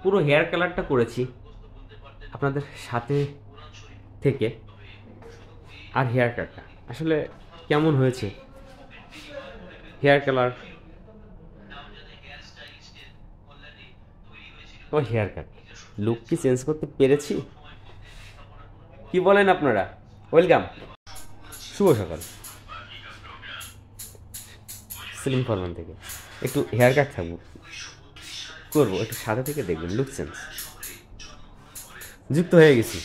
পুরো হেয়ার কালারটা করেছি আপনাদের সাথে থেকে। আর হেয়ার কাটটা আসলে কেমন হয়েছে, হেয়ার কালার ও হেয়ার কাট, লুক কি চেঞ্জ করতে পেরেছি? কি বলেন আপনারা? ওয়েলকাম, শুভ সকাল। সেলিম ফরমান থেকে একটু হেয়ার কাট থাকবো, করবো একটু সাথে থেকে দেখবেন, লুক চেঞ্জ। যুক্ত হয়ে গেছি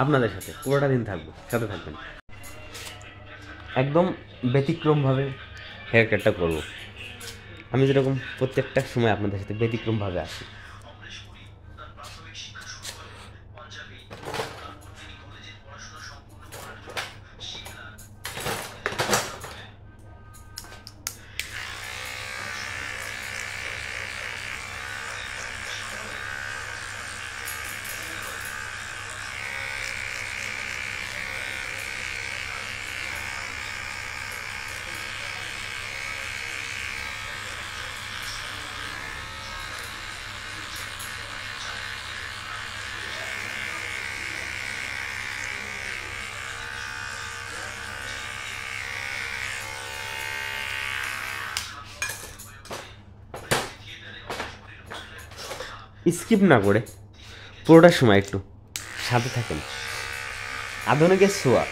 আপনাদের সাথে, পুরোটা দিন থাকবো, সাথে থাকবেন। একদম ব্যতিক্রমভাবে হেয়ার কাটটা করবো, আমি যেরকম প্রত্যেকটা সময় আপনাদের সাথে ব্যতিক্রমভাবে আসি। স্কিপ না করে পুরোটার সময় একটু সাথে থাকেন। আধুনিকের ছোঁয়া,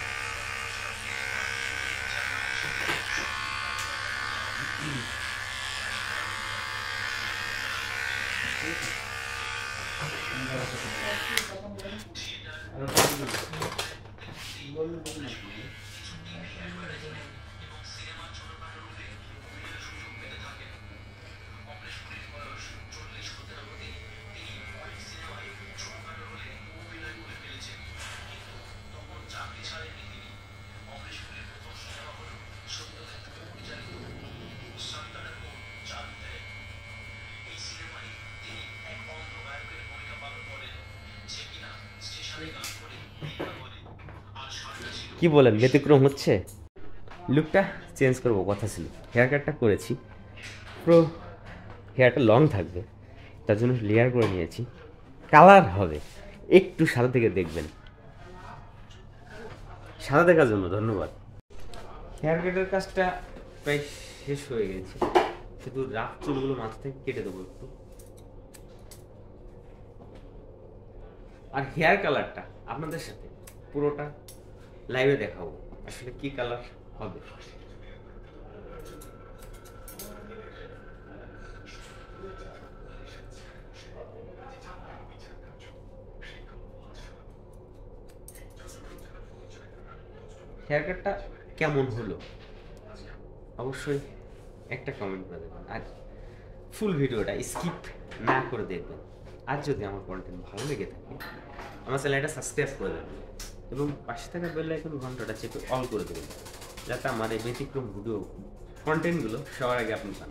কি বলেন, ব্যতিক্রম হচ্ছে? লুকটা চেঞ্জ করবো কথা ছিল, হেয়ার কাটটা করেছি, পুরো হেয়ারটা লং থাকবে, তার জন্য লেয়ার করে নিয়েছি, কালার হবে, একটু সাদা থেকে দেখবেন। সাদা দেখার জন্য ধন্যবাদ। হেয়ার কাটের কাজটা প্রায় শেষ হয়ে গেছে, শুধু রাফ চুলগুলো মাথা থেকে কেটে দেবো একটু। আর হেয়ার কালারটা আপনাদের সাথে পুরোটা লাইভে দেখাবো, আসলে কি কালার হবে। হেয়ার কাটটা কেমন হলো অবশ্যই একটা কমেন্ট করে দেবেন, আর ফুল ভিডিওটা স্কিপ না করে দেখবেন। আর যদি আমার কন্টেন্ট ভালো লেগে থাকে আমার চ্যানেলটা সাবস্ক্রাইব করে দেবেন এবং পাশে থাকা বেল আইকন ঘন্টাটা চেপে অল করে দেবেন, যাতে আমার এই ব্যতিক্রম ভিডিও কন্টেন্টগুলো সবার আগে আপনি পান।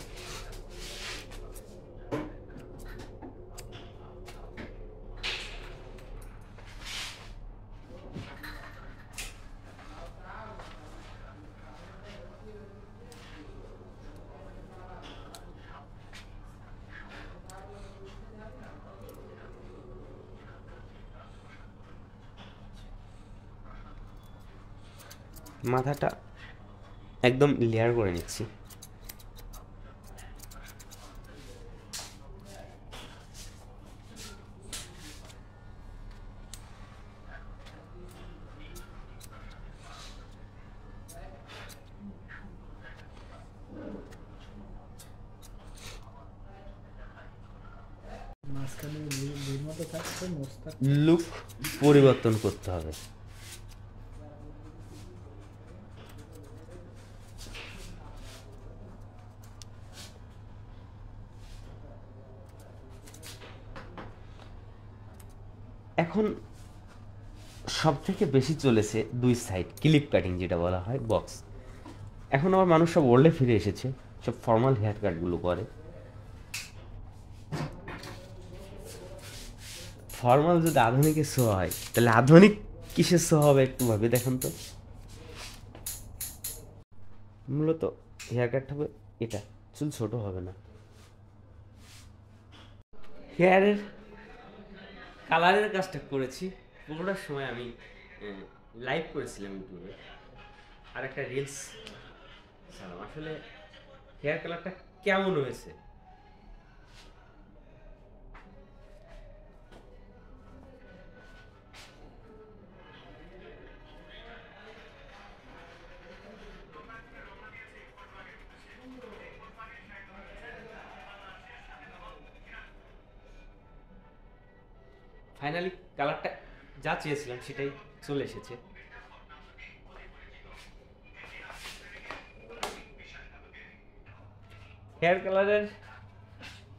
মাথাটা একদম লেয়ার করে নিচ্ছি। লুক পরিবর্তন করতে হবে। এখন সব থেকে বেশি চলেছে দুই সাইড ক্লিপ কাটিং, যেটা বলা হয় বক্স। এখন আবার মানুষ সব ওল্ডে ফিরে এসেছে, সব ফর্মাল হেয়ার কাটগুলো করে। ফর্মাল যদি আধুনিকের শো হয় তাহলে আধুনিক কিসের শো হবে একটু ভাবে দেখুন তো। মূলত হেয়ার কাট হবে এটা, চুল ছোট হবে না। হেয়ারের কালারের কাজটা করেছি পুরোটার সময় আমি লাইভ করেছিলাম ইউটিউবে, আর একটা রিলস ছাড়াম। আসলে হেয়ার কালারটা কেমন হয়েছে ফাইনালি কালারটা যা চেয়েছিলাম সেটাই চলে এসেছে। হেয়ার কালারের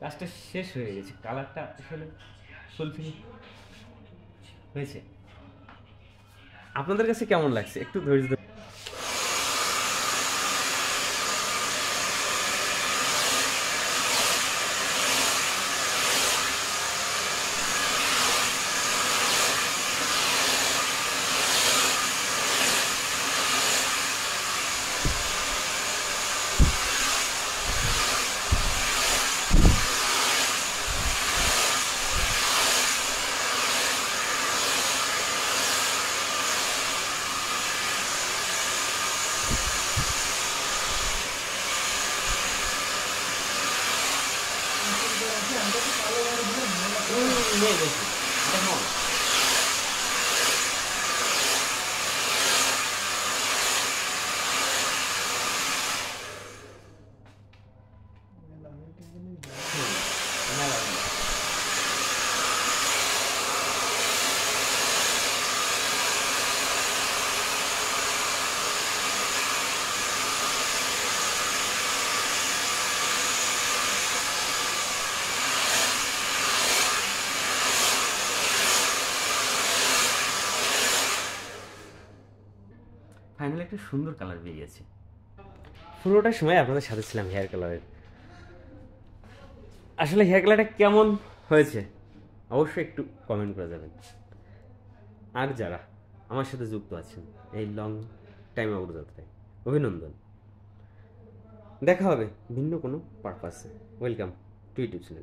কাজটা শেষ হয়ে গেছে, কালারটা আসলে ফুলফিল হয়েছে। আপনাদের কাছে কেমন লাগছে একটু ধৈর্য ধরে। নিয়ে গেছি দেখো ফাইনালি একটা সুন্দর কালার বেরিয়েছে। পুরোটার সময় আপনাদের সাথে ছিলাম হেয়ার কালারের। আসলে হেয়ার কালারটা কেমন হয়েছে অবশ্যই একটু কমেন্ট করে যাবেন। আর যারা আমার সাথে যুক্ত আছেন এই লং টাইম অগ্রযাত্রায়, অভিনন্দন। দেখা হবে ভিন্ন কোনো পারপাসে। Welcome to YouTube channel.